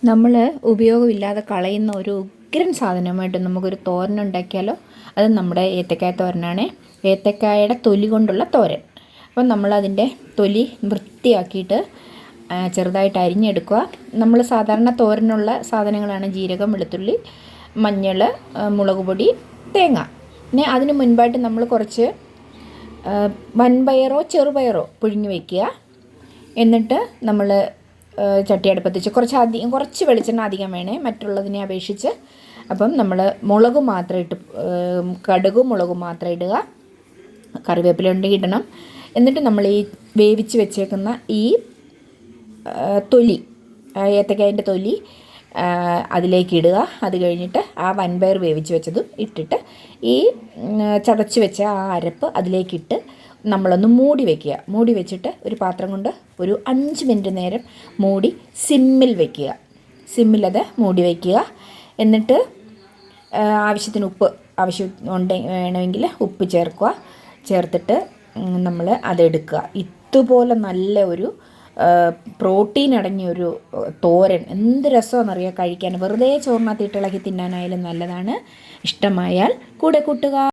നമ്മൾ ഉപയോഗമില്ലാതെ കളയുന്ന ഒരു ഉഗ്രൻ സാധനമായിട്ട് നമുക്കൊരു തോരൻ ഉണ്ടാക്കിയാലോ. അത് നമ്മുടെ ഏത്തക്കായ തോരനാണ്. ഏത്തക്കായയുടെ തൊലി കൊണ്ടുള്ള തോരൻ. അപ്പം നമ്മളതിൻ്റെ തൊലി വൃത്തിയാക്കിയിട്ട് ചെറുതായിട്ട് അരിഞ്ഞെടുക്കുക. നമ്മൾ സാധാരണ തോരനുള്ള സാധനങ്ങളാണ് ജീരകം, വെളുത്തുള്ളി, മഞ്ഞൾ, മുളക് പൊടി, തേങ്ങ. പിന്നെ അതിന് മുൻപായിട്ട് നമ്മൾ കുറച്ച് വൻപയറോ ചെറുപയറോ പുഴുങ്ങി വയ്ക്കുക. എന്നിട്ട് നമ്മൾ ചട്ടി അടുപ്പത്ത് വെച്ച് കുറച്ച് വെളിച്ചെണ്ണ അധികം വേണേ മറ്റുള്ളതിനെ അപേക്ഷിച്ച്. അപ്പം നമ്മൾ മുളക് മാത്രം ഇട്ട്, കടുകും മുളകും മാത്രം ഇടുക. കറിവേപ്പില ഉണ്ടെങ്കിൽ ഇടണം. എന്നിട്ട് നമ്മൾ ഈ വേവിച്ച് വെച്ചേക്കുന്ന ഈ തൊലി, ഏത്തക്കായൻ്റെ തൊലി അതിലേക്ക് ഇടുക. അത് കഴിഞ്ഞിട്ട് ആ വൻപയർ വേവിച്ച് വെച്ചതും ഇട്ടിട്ട് ഈ ചതച്ച് വെച്ച ആ അരപ്പ് അതിലേക്കിട്ട് നമ്മളൊന്ന് മൂടി വയ്ക്കുക. മൂടി വെച്ചിട്ട് ഒരു പാത്രം കൊണ്ട് ഒരു 5 മിനിറ്റ് നേരം മൂടി സിമ്മിൽ വയ്ക്കുക. സിമ്മിലത് മൂടി വയ്ക്കുക. എന്നിട്ട് ആവശ്യത്തിന് ഉപ്പ് വേണമെങ്കിൽ ഉപ്പ് ചേർക്കുക. ചേർത്തിട്ട് നമ്മൾ അതെടുക്കുക. ഇതുപോലെ നല്ല ഒരു പ്രോട്ടീൻ അടങ്ങിയൊരു തോരൻ എന്ത് രസമാണെന്നറിയാം കഴിക്കാൻ. വെറുതെ ചോറിനകത്ത് ഇളക്കി തിന്നാനായാലും നല്ലതാണ്. ഇഷ്ടമായാൽ കൂടെ കൂട്ടുക.